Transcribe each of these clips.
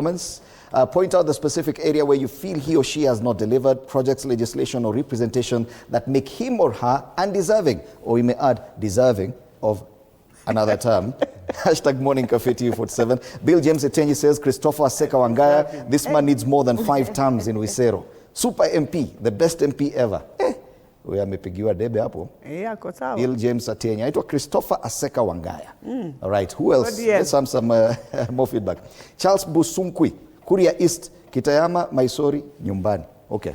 Comments. Point out the specific area where you feel he or she has not delivered projects, legislation, or representation that make him or her undeserving, or we may add, deserving of another term. Hashtag Morning Cafe TV47. Bill James Etenyi says, Christopher Seka Wangaya, this man needs more than 5 terms in Wisero. Super MP, the best MP ever. We amepigiwa debe hapo. Bill James Etenyi. Aitwa Christopher Aseka Wangaya. All right, who else? Let's have some more feedback. Charles Busunkwi, Kuria East, Kitayama, Maisori, Nyumbani. Okay,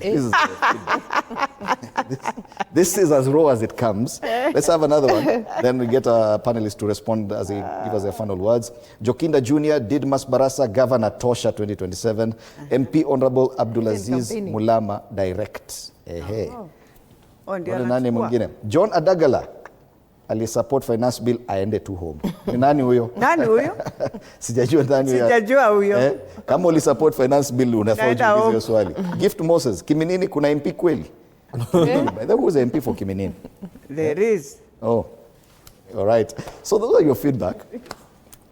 this is as raw as it comes. Let's have another one. Then we get our panelists to respond as they give us their final words. Jokinda Jr., Didmas Barasa, Governor Tosha 2027, MP Honorable Abdulaziz Mulama, Direct. Nani mwingine? John Adagala alisupport finance bill aende tu home. Ni nani huyo? Nani huyo? Sijajua nani huyo. Sijajua huyo. Kama ulisupport finance bill unafaa ujiulize hiyo swali. Gift Moses, Kiminini kuna MP kweli? By the way, who's MP for Kiminini? There is. Oh. All right. So those are your feedback.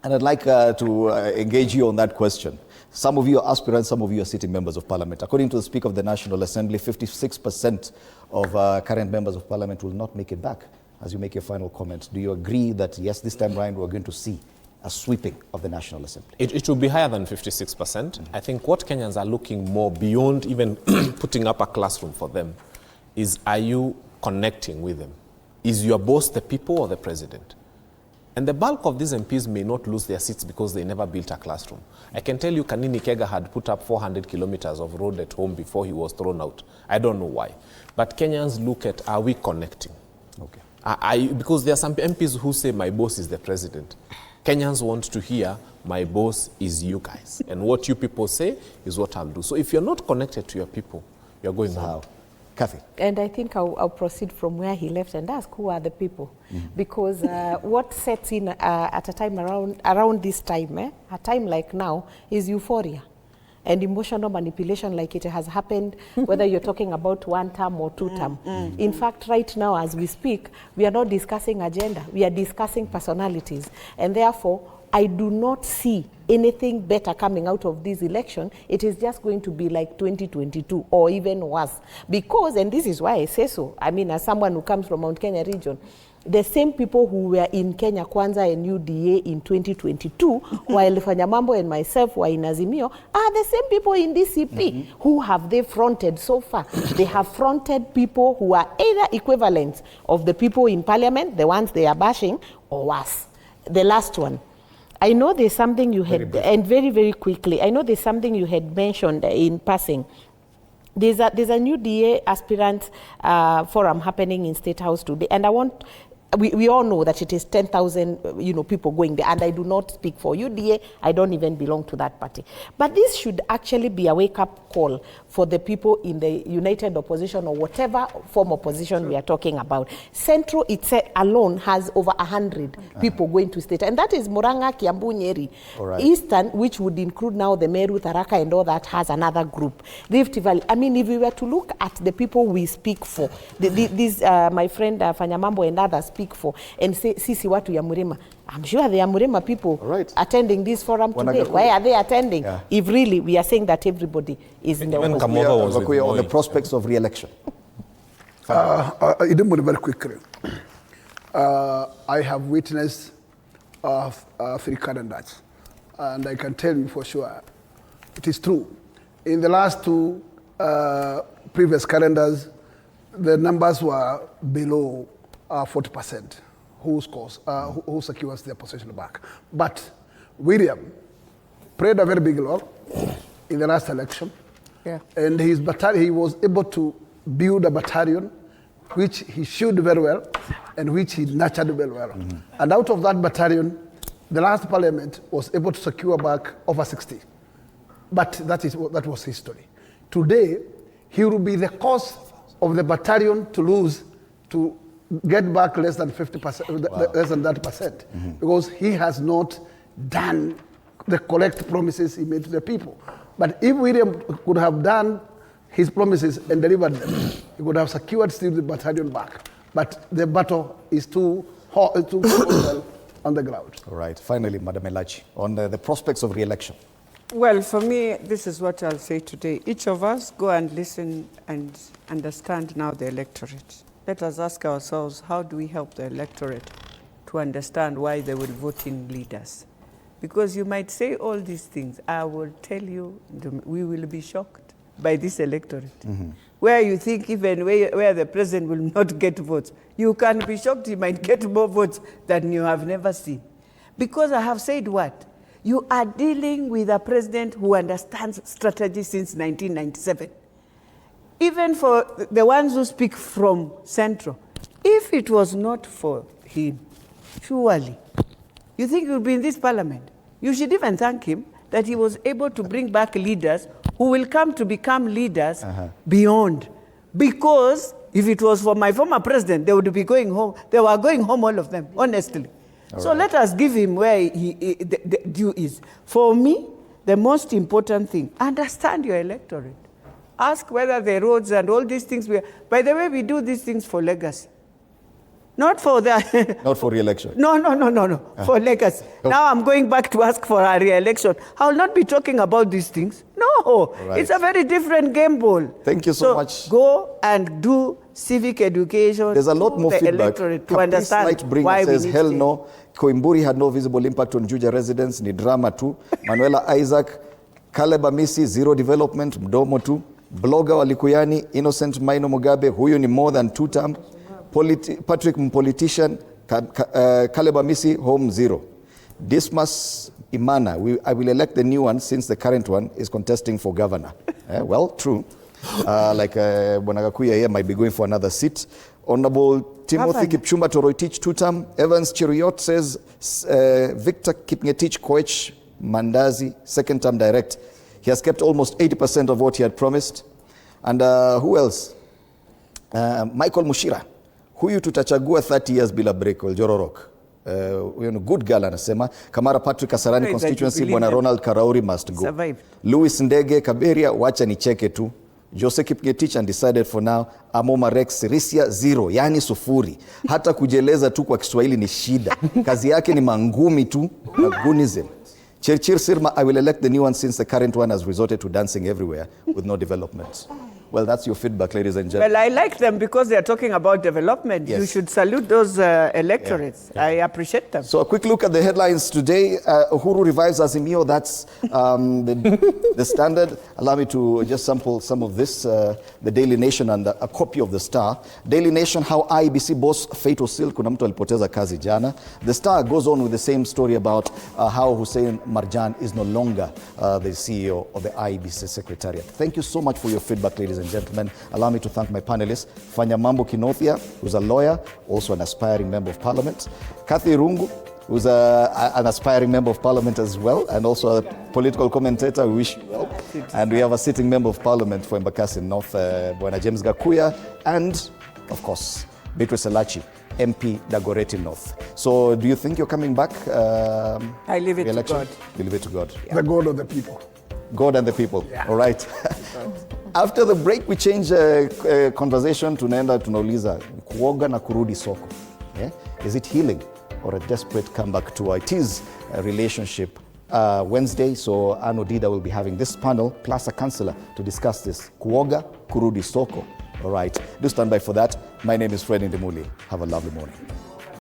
And I'd like to engage you on that question. Some of you are aspirants, some of you are sitting members of parliament. According to the Speaker of the National Assembly, 56% of current members of parliament will not make it back. As you make your final comment, do you agree that, yes, this time around we're going to see a sweeping of the National Assembly? It will be higher than 56%. I think what Kenyans are looking more beyond even putting up a classroom for them is, are you connecting with them? Is your boss the people or the president? And the bulk of these MPs may not lose their seats because they never built a classroom. I can tell you Kanini Kega had put up 400 kilometers of road at home before he was thrown out. I don't know why. But Kenyans look at, are we connecting? Okay. Because there are some MPs who say, my boss is the president. Kenyans want to hear, my boss is you guys. And what you people say is what I'll do. So if you're not connected to your people, you're going home. Kathy. And I think I'll proceed from where he left and ask, who are the people? Because what sets in at a time around this time, a time like now, is euphoria and emotional manipulation, like it has happened, whether you're talking about Wantam or Tutam. In fact, right now, as we speak, we are not discussing agenda. We are discussing personalities. And therefore, I do not see anything better coming out of this election. It is just going to be like 2022 or even worse. Because, and this is why I say so, I mean, as someone who comes from Mount Kenya region, the same people who were in Kenya Kwanza and UDA in 2022, while Fanyamambo and myself were in Azimio, are the same people in DCP. Who have they fronted so far? They have fronted people who are either equivalents of the people in parliament, the ones they are bashing, or worse. The last one. I know there's something you had, and very, very quickly, I know there's something you had mentioned in passing. There's a new DA aspirant forum happening in State House today, and I want, we all know that it is 10,000 people going there, and I do not speak for UDA. I don't even belong to that party. But this should actually be a wake-up call for the people in the united opposition or whatever form of opposition we are talking about. Central itself alone has over 100 people going to state, and that is Murang'a, Kiambu, Nyeri. Right. Eastern, which would include now the Meru, Tharaka, and all that, has another group. Rift Valley. I mean, if we were to look at the people we speak for, my friend Fanyamambo and others speak for, and say, Sisi watu ya Murima. I'm sure the Murima people attending this forum today. Why are they attending? If really we are saying that everybody is in the on the prospects of re-election. Very quickly. I have witnessed 3 candidates, and I can tell you for sure, it is true. In the last 2 previous calendars, the numbers were below 40%. Who secures their position back. But William played a very big role in the last election. And he was able to build a battalion which he showed very well and which he nurtured very well. And out of that battalion, the last parliament was able to secure back over 60. But that was history. Today, he will be the cause of the battalion to lose, to get back less than 50%, less than that percent, because he has not done the correct promises he made to the people. But if William could have done his promises and delivered them, he would have secured still the battalion back. But the battle is too hot, too on the ground. All right. Finally, Madam Elachi, on the prospects of re-election. Well, for me, this is what I'll say today. Each of us go and listen and understand now the electorate. Let us ask ourselves, how do we help the electorate to understand why they will vote in leaders? Because you might say all these things. I will tell you, we will be shocked by this electorate. Mm-hmm. Where you think even where the president will not get votes, you can be shocked he might get more votes than you have never seen. Because I have said what? You are dealing with a president who understands strategy since 1997. Even for the ones who speak from Central, if it was not for him, surely, you think he would be in this parliament? You should even thank him that he was able to bring back leaders who will come to become leaders beyond. Because if it was for my former president, they would be going home. They were going home, all of them, honestly. So let us give him where the due is. For me, the most important thing, understand your electorate. Ask whether the roads and all these things, by the way, we do these things for legacy. Not for the... Not for re-election. No. For legacy. Now I'm going back to ask for a re-election. I will not be talking about these things. No, It's a very different game ball. Thank you so much. Go and do civic education. There's a lot more feedback. To understand why says, we need hell no. Koimburi had no visible impact on Juja residents. Ni drama too. Manuela Isaac, Caleb Amisi, zero development, mdomo tu. Blogger Walikuyani, Innocent Maino Mugabe, huyu ni more than Tutam. Patrick Politician, Caleb Amisi, home zero. Dismas Imana, I will elect the new one since the current one is contesting for governor. Well, true. Like Bonagakuya here might be going for another seat. Honorable Timothy Kipchumba Toroitich Tutam. Evans Chiriot says Victor Kipngetich Koech Mandazi, second term direct. He has kept almost 80% of what he had promised. And who else? Michael Mushira. Huyu tutachagua 30 years bila break, Jororok. Good girl anasema. Kamara Patrick Kasarani constituency, Bwana Ronald Karauri must go. Survive. Louis Ndege Kaberia, wacha nicheke tu. Jose Kipngetich undecided for now. Amoma Rex Risia zero, yani sufuri. Hata kujeleza tu kwa Kiswahili ni shida. Kazi yake ni mangumi tu na gunism. Chirchir Sirma, I will elect the new one since the current one has resorted to dancing everywhere with no development. Well, that's your feedback, ladies and gentlemen. Well, I like them because they are talking about development. Yes. You should salute those electorates. Yeah. I appreciate them. So a quick look at the headlines today. Uhuru revives Azimio. That's the standard. Allow me to just sample some of this. The Daily Nation and a copy of the Star. Daily Nation, how IEBC boss Fatal Sil, kuna mtu alipoteza kazi jana. The Star goes on with the same story about how Hussein Marjan is no longer the CEO of the IEBC Secretariat. Thank you so much for your feedback, ladies and gentlemen. Allow me to thank my panelists. Fanya Mambo Kinothia, who's a lawyer, also an aspiring member of parliament. Kathy Rungu, who's an aspiring member of parliament as well, and also a political commentator. We wish you well. And we have a sitting member of parliament for Embakasi North, Bwana James Gakuya, and of course, Beatrice Elachi, MP Dagoretti North. So do you think you're coming back? I leave it to God. You leave it to God. Yeah. The God of the people. God and the people. Yeah. All right. After the break, we change conversation. Tunaenda tunauliza kuoga na kurudi soko. Yeah? Is it healing or a desperate comeback to it? Is a relationship Wednesday. So Anno Dida will be having this panel plus a councillor to discuss this. Kuoga, kurudi soko. All right. Do stand by for that. My name is Fred Ndimuli. Have a lovely morning.